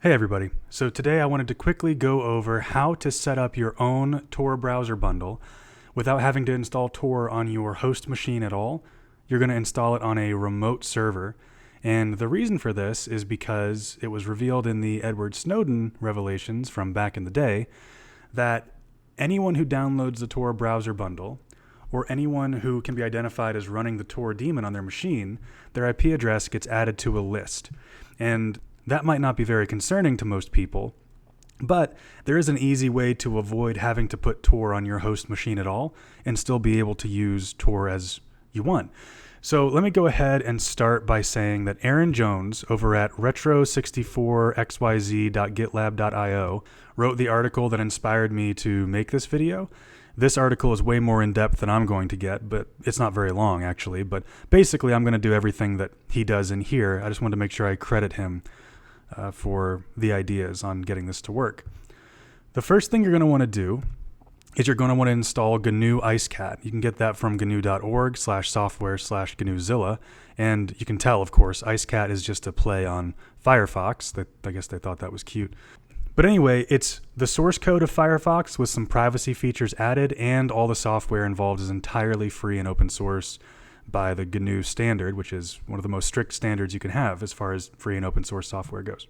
Hey everybody, so today I wanted to quickly go over how to set up your own Tor browser bundle without having to install Tor on your host machine at all. You're going to install it on a remote server, and the reason for this is because it was revealed in the Edward Snowden revelations from back in the day that anyone who downloads the Tor browser bundle or anyone who can be identified as running the Tor daemon on their machine, their IP address gets added to a list. And that might not be very concerning to most people, but there is an easy way to avoid having to put Tor on your host machine at all and still be able to use Tor as you want. So let me go ahead and start by saying that Aaron Jones over at retro64xyz.gitlab.io wrote the article that inspired me to make this video. This article is way more in depth than I'm going to get, but it's not very long actually. But basically I'm going to do everything that he does in here. I just wanted to make sure I credit him for the ideas on getting this to work. The first thing you're going to want to do is you're going to want to install GNU Icecap. You can get that from gnu.org/software/GNUzilla. And you can tell, of course, Icecap is just a play on Firefox. I guess they thought that was cute. But anyway, it's the source code of Firefox with some privacy features added, and all the software involved is entirely free and open source by the GNU standard, which is one of the most strict standards you can have as far as free and open source software goes.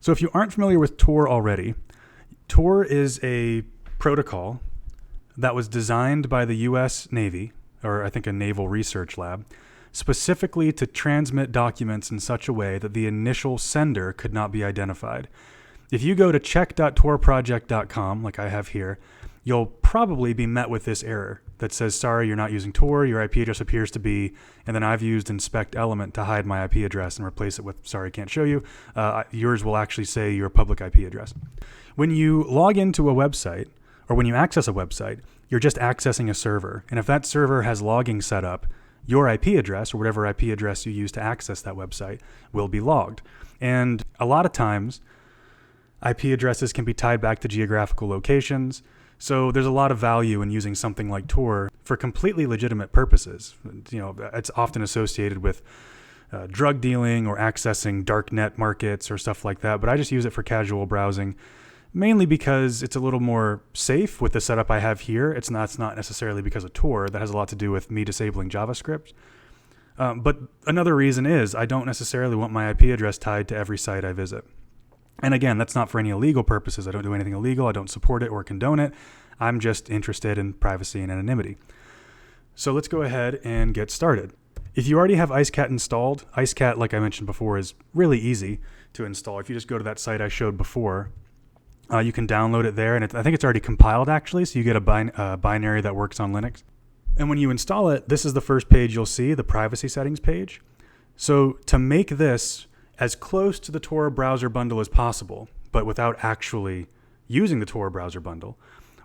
So if you aren't familiar with Tor already, Tor is a protocol that was designed by the US Navy, or I think a naval research lab, specifically to transmit documents in such a way that the initial sender could not be identified. If you go to check.torproject.com, like I have here, you'll probably be met with this error that says, sorry, you're not using Tor, your IP address appears to be, and then I've used inspect element to hide my IP address and replace it with, sorry, can't show you. Yours will actually say your public IP address. When you log into a website, or when you access a website, you're just accessing a server. And if that server has logging set up, your IP address, or whatever IP address you use to access that website, will be logged. And a lot of times, IP addresses can be tied back to geographical locations. So there's a lot of value in using something like Tor for completely legitimate purposes. You know, it's often associated with drug dealing or accessing darknet markets or stuff like that. But I just use it for casual browsing, mainly because it's a little more safe with the setup I have here. It's not necessarily because of Tor. That has a lot to do with me disabling JavaScript. But another reason is I don't necessarily want my IP address tied to every site I visit. And again, that's not for any illegal purposes. I don't do anything illegal. I don't support it or condone it. I'm just interested in privacy and anonymity. So let's go ahead and get started. If you already have Icecap installed, Icecap, like I mentioned before, is really easy to install. If you just go to that site I showed before, you can download it there. And I think it's already compiled, actually, so you get a binary that works on Linux. And when you install it, this is the first page you'll see, the privacy settings page. So to make this as close to the Tor browser bundle as possible, but without actually using the Tor browser bundle,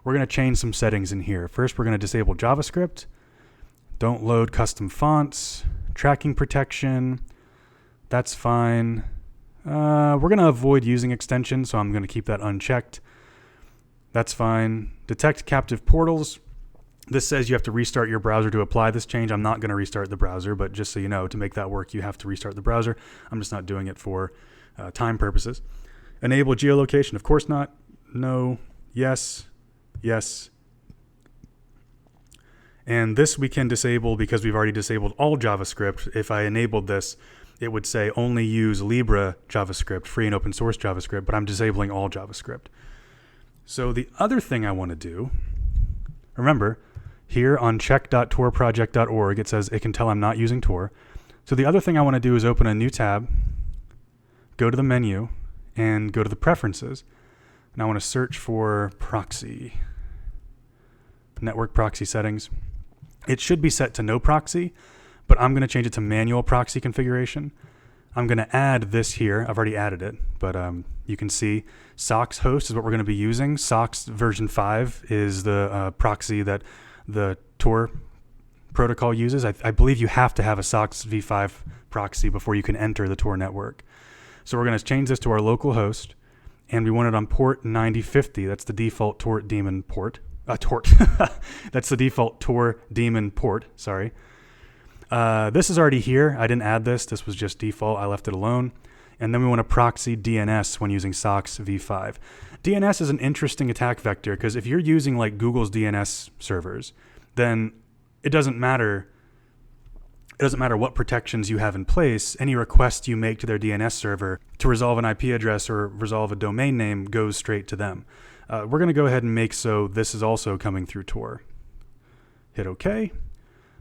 we're going to change some settings in here. First, we're going to disable JavaScript, don't load custom fonts, tracking protection, that's fine. We're going to avoid using extensions, so I'm going to keep that unchecked. That's fine. Detect captive portals. This says you have to restart your browser to apply this change. I'm not going to restart the browser, but just so you know, to make that work, you have to restart the browser. I'm just not doing it for time purposes. Enable geolocation. Of course not. No. Yes. Yes. And this we can disable because we've already disabled all JavaScript. If I enabled this, it would say only use Libre JavaScript, free and open source JavaScript, but I'm disabling all JavaScript. So the other thing I want to do, remember, here on check.torproject.org, it says it can tell I'm not using Tor. So the other thing I want to do is open a new tab, go to the menu, and go to the preferences. And I want to search for proxy, network proxy settings. It should be set to no proxy, but I'm going to change it to manual proxy configuration. I'm going to add this here. I've already added it, but you can see SOX host is what we're going to be using. SOX version 5 is the proxy that the Tor protocol uses. I believe you have to have a SOX v5 proxy before you can enter the Tor network. So we're going to change this to our local host, and we want it on port 9050. That's the default Tor daemon port. That's the default Tor daemon port, sorry. This is already here. I didn't add this. This was just default. I left it alone. And then we want to proxy DNS when using SOCKS v5. DNS is an interesting attack vector because if you're using like Google's DNS servers, then it doesn't matter what protections you have in place. Any request you make to their DNS server to resolve an IP address or resolve a domain name goes straight to them. We're going to go ahead and make so this is also coming through Tor. Hit OK.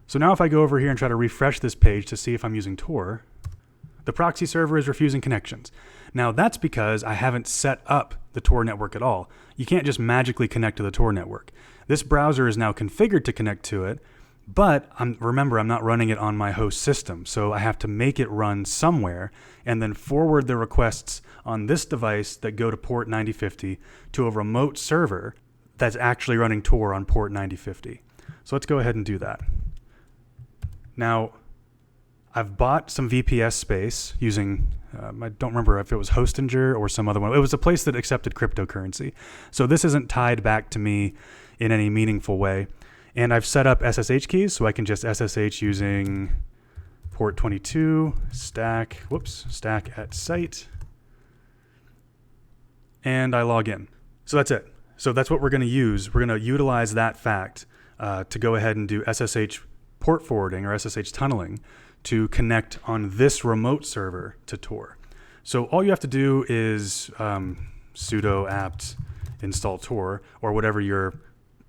So now if I go over here and try to refresh this page to see if I'm using Tor, the proxy server is refusing connections. Now that's because I haven't set up the Tor network at all. You can't just magically connect to the Tor network. This browser is now configured to connect to it, but remember, I'm not running it on my host system, so I have to make it run somewhere and then forward the requests on this device that go to port 9050 to a remote server that's actually running Tor on port 9050. So let's go ahead and do that. Now, I've bought some VPS space using, I don't remember if it was Hostinger or some other one. It was a place that accepted cryptocurrency. So this isn't tied back to me in any meaningful way. And I've set up SSH keys, so I can just SSH using port 22, stack at site, and I log in. So that's it. So that's what we're going to use. We're going to utilize that fact to go ahead and do SSH port forwarding or SSH tunneling to connect on this remote server to Tor. So all you have to do is sudo apt install Tor or whatever your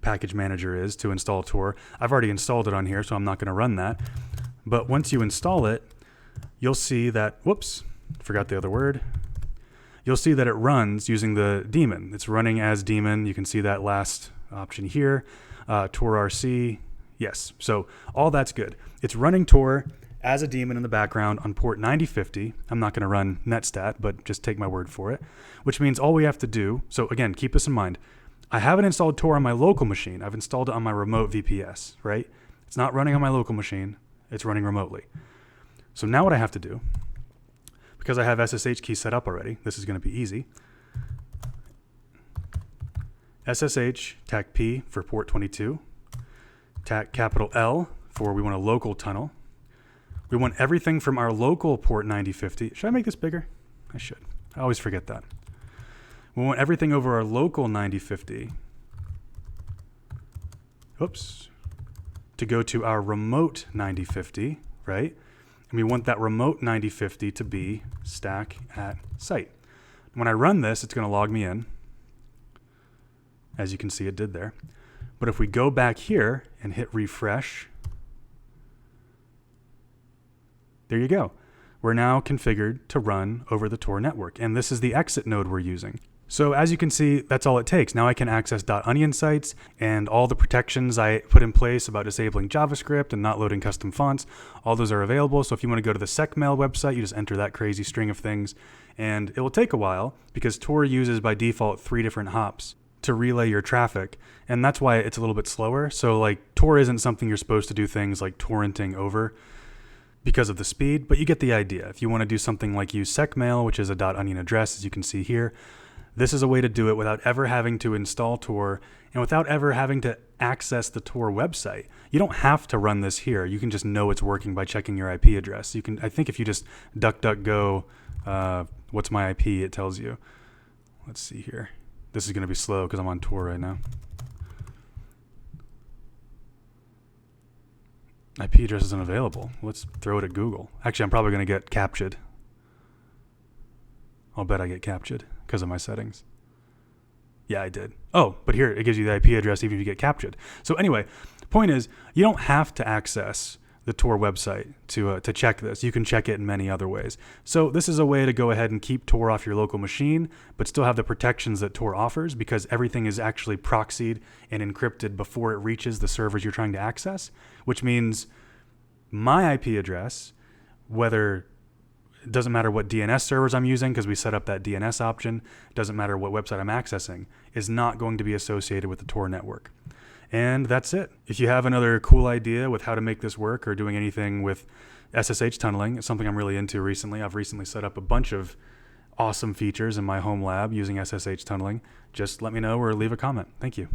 package manager is to install Tor. I've already installed it on here, so I'm not going to run that. But once you install it, you'll see that, forgot the other word. You'll see that it runs using the daemon. It's running as daemon. You can see that last option here, torrc. Yes, so all that's good. It's running Tor as a daemon in the background on port 9050. I'm not going to run netstat, but just take my word for it, which means all we have to do, so again, keep this in mind. I haven't installed Tor on my local machine. I've installed it on my remote VPS, right? It's not running on my local machine. It's running remotely. So now what I have to do, because I have SSH key set up already, this is going to be easy. SSH TAC P for port 22. TAC capital L for we want a local tunnel. We want everything from our local port 9050. Should I make this bigger? I should. I always forget that. We want everything over our local 9050, to go to our remote 9050, right? And we want that remote 9050 to be stack at site. When I run this, it's going to log me in. As you can see, it did there. But if we go back here and hit refresh, there you go. We're now configured to run over the Tor network. And this is the exit node we're using. So as you can see, that's all it takes. Now I can access .onion sites and all the protections I put in place about disabling JavaScript and not loading custom fonts. All those are available. So if you want to go to the SecMail website, you just enter that crazy string of things. And it will take a while because Tor uses by default 3 different hops to relay your traffic. And that's why it's a little bit slower. So like Tor isn't something you're supposed to do things like torrenting over because of the speed, but you get the idea. If you want to do something like use SecMail, which is a .onion address, as you can see here, this is a way to do it without ever having to install Tor and without ever having to access the Tor website. You don't have to run this here. You can just know it's working by checking your IP address. You can, I think if you just DuckDuckGo, what's my IP, it tells you. Let's see here. This is going to be slow because I'm on Tor right now. IP address isn't available. Let's throw it at Google. Actually, I'm probably going to get captured. I'll bet I get captured because of my settings. Yeah, I did. Oh, but here, it gives you the IP address even if you get captured. So anyway, point is, you don't have to access the Tor website to check this. You can check it in many other ways. So this is a way to go ahead and keep Tor off your local machine, but still have the protections that Tor offers because everything is actually proxied and encrypted before it reaches the servers you're trying to access, which means my IP address, whether it doesn't matter what DNS servers I'm using because we set up that DNS option. It doesn't matter what website I'm accessing, is not going to be associated with the Tor network. And that's it. If you have another cool idea with how to make this work or doing anything with SSH tunneling, it's something I'm really into recently. I've recently set up a bunch of awesome features in my home lab using SSH tunneling. Just let me know or leave a comment. Thank you.